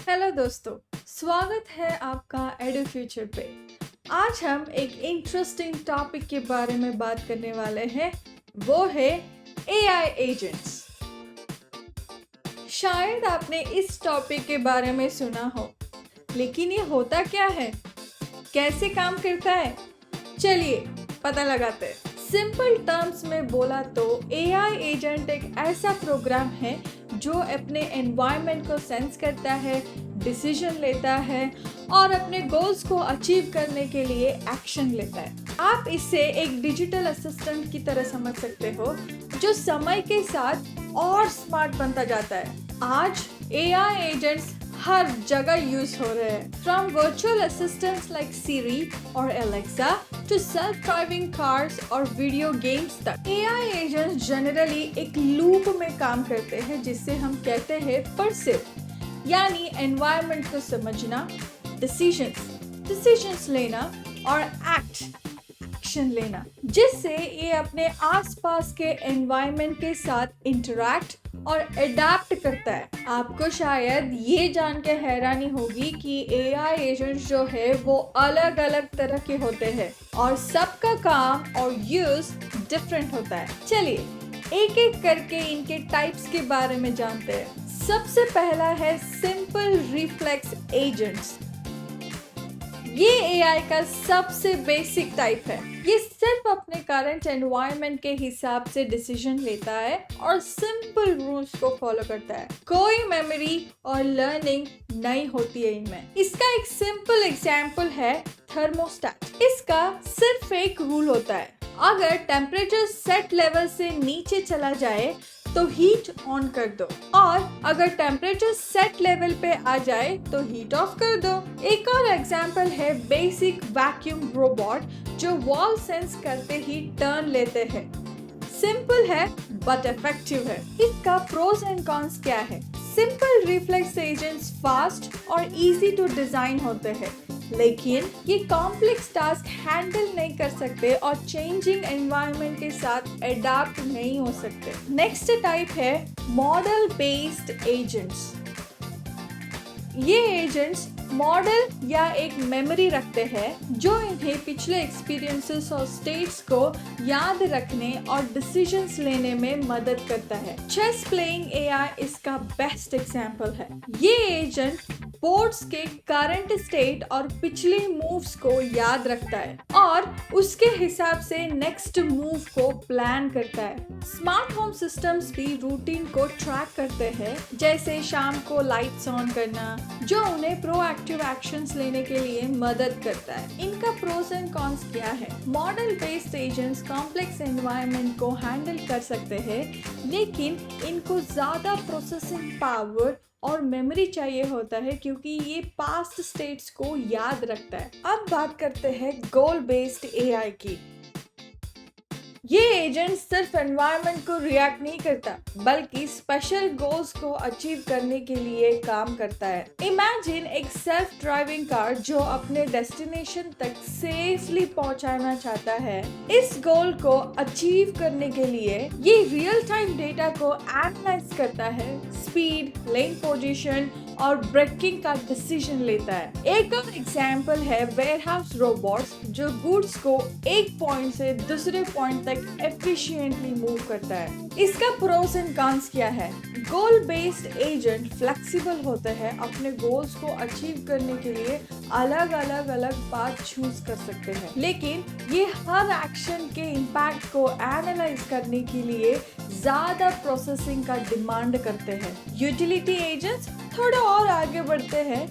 Hello दोस्तों, स्वागत है आपका एडु फ्यूचर पे। आज हम एक इंटरेस्टिंग टॉपिक के बारे में बात करने वाले हैं, वो है एआई एजेंट्स। शायद आपने इस टॉपिक के बारे में सुना हो, लेकिन ये होता क्या है, कैसे काम करता है, चलिए पता लगाते हैं। सिंपल टर्म्स में बोला तो एआई एजेंट एक ऐसा प्रोग्राम है जो अपने एनवायरनमेंट को सेंस करता है, डिसीजन लेता है और अपने गोल्स को अचीव करने के लिए एक्शन लेता है। आप इसे एक डिजिटल असिस्टेंट की तरह समझ सकते हो जो समय के साथ और स्मार्ट बनता जाता है। आज एआई एजेंट्स हर जगह यूज हो रहे हैं, from virtual assistants like Siri और Alexa to self driving cars और वीडियो गेम्स तक। एआई एजेंट्स जनरली एक लूप में काम करते हैं जिसे हम कहते हैं परसिव, यानी एनवायरनमेंट को समझना, डिसीजंस लेना और एक्शन लेना, जिससे ये अपने आसपास के एनवायरनमेंट के साथ इंटरैक्ट और अडेप्ट करता है। आपको शायद ये जान के हैरानी होगी कि एआई एजेंट्स जो है वो अलग अलग तरह के होते हैं और सबका काम और यूज डिफरेंट होता है। चलिए एक एक करके इनके टाइप्स के बारे में जानते हैं। सबसे पहला है सिंपल रिफ्लेक्स एजेंट्स। ये एआई का सबसे बेसिक टाइप है। ये सिर्फ अपने करंट एनवायरनमेंट के हिसाब से डिसीजन लेता है और सिंपल रूल्स को फॉलो करता है। कोई मेमोरी और लर्निंग नहीं होती है इनमें। इसका एक सिंपल एग्जांपल है थर्मोस्टेट। इसका सिर्फ एक रूल होता है, अगर टेम्परेचर सेट लेवल से नीचे चला जाए तो हीट ऑन कर दो और अगर टेम्परेचर सेट लेवल पे आ जाए तो हीट ऑफ कर दो। एक और एग्जांपल है बेसिक वैक्यूम रोबोट जो वॉल सेंस करते ही टर्न लेते हैं। सिंपल है बट इफेक्टिव है। इसका प्रोज एंड कॉन्स क्या है? सिंपल रिफ्लेक्स एजेंट्स फास्ट और इजी टू डिजाइन होते हैं, लेकिन ये कॉम्प्लेक्स टास्क हैंडल नहीं कर सकते और चेंजिंग एनवायरनमेंट के साथ अडॉप्ट नहीं हो सकते। नेक्स्ट टाइप है मॉडल बेस्ड एजेंट्स। ये एजेंट्स मॉडल या एक मेमोरी रखते हैं जो इन्हें पिछले एक्सपीरियंसेस और स्टेट्स को याद रखने और डिसीजंस लेने में मदद करता है। चेस प्लेइंग एआई इसका बेस्ट एग्जांपल है। ये एजेंट बोर्ड्स के करंट स्टेट और पिछले मूव्स को याद रखता है और उसके हिसाब से नेक्स्ट मूव को प्लान करता है। स्मार्ट होम सिस्टम्स भी रूटीन को ट्रैक करते हैं, जैसे शाम को लाइट्स ऑन करना, जो उन्हें प्रोएक्टिव एक्शंस लेने के लिए मदद करता है। इनका प्रोस एंड कॉन्स क्या है? Model based agents complex environment को हैंडल कर सकते हैं, लेकिन इनको ज्यादा प्रोसेसिंग पावर और मेमोरी चाहिए होता है क्योंकि ये पास्ट स्टेट्स को याद रखता है। अब बात करते हैं गोल बेस्ड एआई की। ये एजेंट सिर्फ एनवायरनमेंट को रिएक्ट नहीं करता, बल्कि स्पेशल गोल्स को अचीव करने के लिए काम करता है। इमेजिन एक सेल्फ ड्राइविंग कार जो अपने डेस्टिनेशन तक सेफली पहुंचाना चाहता है। इस गोल को अचीव करने के लिए ये रियल टाइम डेटा को एनालाइज करता है, स्पीड, लेन पोजीशन और ब्रेकिंग का डिसीजन लेता है। एक और एग्जांपल है वेयरहाउस रोबोट्स जो गुड्स को एक पॉइंट से दूसरे पॉइंट तक एफिशिएंटली मूव करता है। इसका प्रोस एंड कॉन्स क्या है? गोल बेस्ड एजेंट फ्लेक्सिबल होते हैं, अपने गोल्स को अचीव करने के लिए अलग अलग पाथ चूज कर सकते हैं, लेकिन ये हर एक्शन के इम्पैक्ट को एनालाइज करने के लिए ज्यादा प्रोसेसिंग का डिमांड करते हैं। यूटिलिटी एजेंट्स थोड़ा और आगे बढ़ते हैं।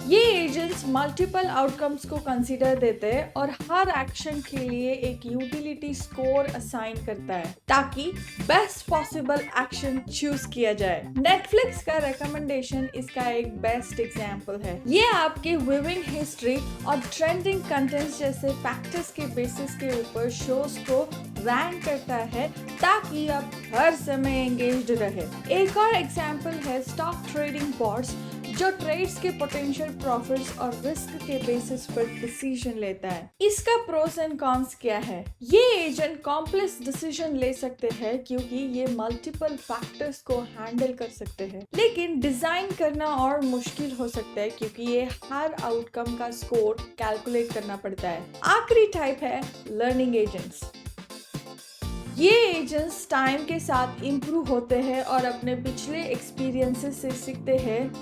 ये एजेंट्स मल्टीपल आउटकम्स को कंसीडर देते हैं और हर एक्शन के लिए एक यूटिलिटी स्कोर असाइन करता है ताकि बेस्ट पॉसिबल एक्शन चूज किया जाए। नेटफ्लिक्स का रिकमेंडेशन इसका एक बेस्ट एग्जांपल है। ये आपके व्यूइंग हिस्ट्री और ट्रेंडिंग कंटेंट्स जैसे फैक्टर्स के बेसिस के ऊपर शोज को रैंक करता है ताकि आप हर समय एंगेज्ड रहे। एक और एग्जांपल है स्टॉक ट्रेडिंग बॉट्स जो ट्रेड्स के पोटेंशियल प्रॉफिट्स और रिस्क के बेसिस पर डिसीजन लेता है। इसका प्रोस एंड कॉन्स क्या है? ये एजेंट कॉम्प्लेक्स डिसीजन ले सकते हैं क्योंकि ये मल्टीपल फैक्टर्स को हैंडल कर सकते हैं, लेकिन डिजाइन करना और मुश्किल हो सकता है क्योंकि ये हर आउटकम का स्कोर कैलकुलेट करना पड़ता है। आखिरी टाइप है लर्निंग एजेंट्स। ये एजेंट्स टाइम के साथ इम्प्रूव होते हैं और अपने पिछले एक्सपीरियंसेस से सीखते हैं,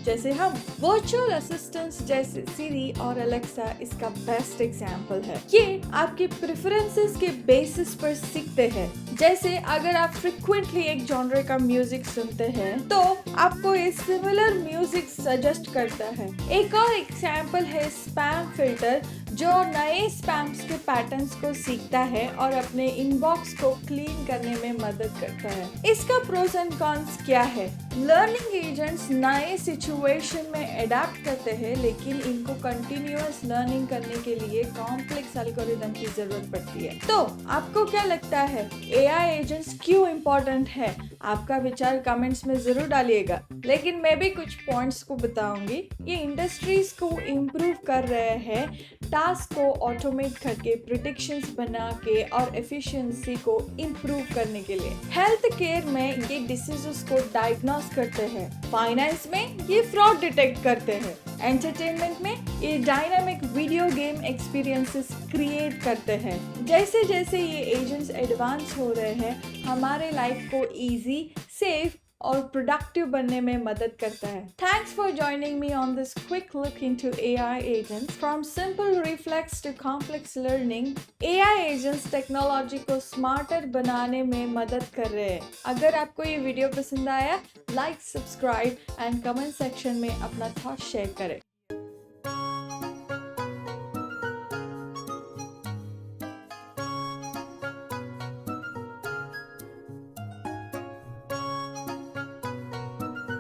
जैसे हम वर्चुअल असिस्टेंट्स जैसे सिरी और अलेक्सा इसका बेस्ट एग्जाम्पल है। ये आपके प्रेफरेंसेस के बेसिस पर सीखते हैं। जैसे अगर आप फ्रिक्वेंटली एक जॉनर का म्यूजिक सुनते हैं तो आपको ये सिमिलर म्यूजिक सजेस्ट करता है। एक और एग्जाम्पल है स्पैम फिल्टर, जो नए स्पैम्स के पैटर्न्स को सीखता है और अपने इनबॉक्स को क्लीन करने में मदद करता है। इसका प्रोस एंड कॉन्स क्या है? लर्निंग एजेंट्स नए सिचुएशन में अडेप्ट करते हैं, लेकिन इनको कंटिन्यूअस लर्निंग करने के लिए कॉम्प्लेक्स एल्गोरिदम की जरूरत पड़ती है। तो आपको क्या लगता है एआई एजेंट्स क्यों इम्पोर्टेंट है? आपका विचार कमेंट्स में जरूर डालिएगा, लेकिन मैं भी कुछ पॉइंट्स को बताऊंगी। ये इंडस्ट्रीज को इम्प्रूव कर रहे हैं, टास्क को ऑटोमेट करके, प्रिडिक्शंस बना के और एफिशिएंसी को इम्प्रूव करने के लिए। हेल्थ केयर में ये डिसीजेस को डायग्नोस करते हैं, फाइनेंस में ये फ्रॉड डिटेक्ट करते हैं, एंटरटेनमेंट में ये dynamic video game experiences create करते हैं। जैसे जैसे ये एजेंट्स एडवांस हो रहे हैं, हमारे लाइफ को इजी, सेफ और प्रोडक्टिव बनने में मदद करता है। Thanks for joining me on this quick look into AI agents. From simple reflex to complex learning, AI agents technology को स्मार्टर बनाने में मदद कर रहे हैं। अगर आपको ये वीडियो पसंद आया, like, subscribe and comment section में अपना थॉट शेयर करें।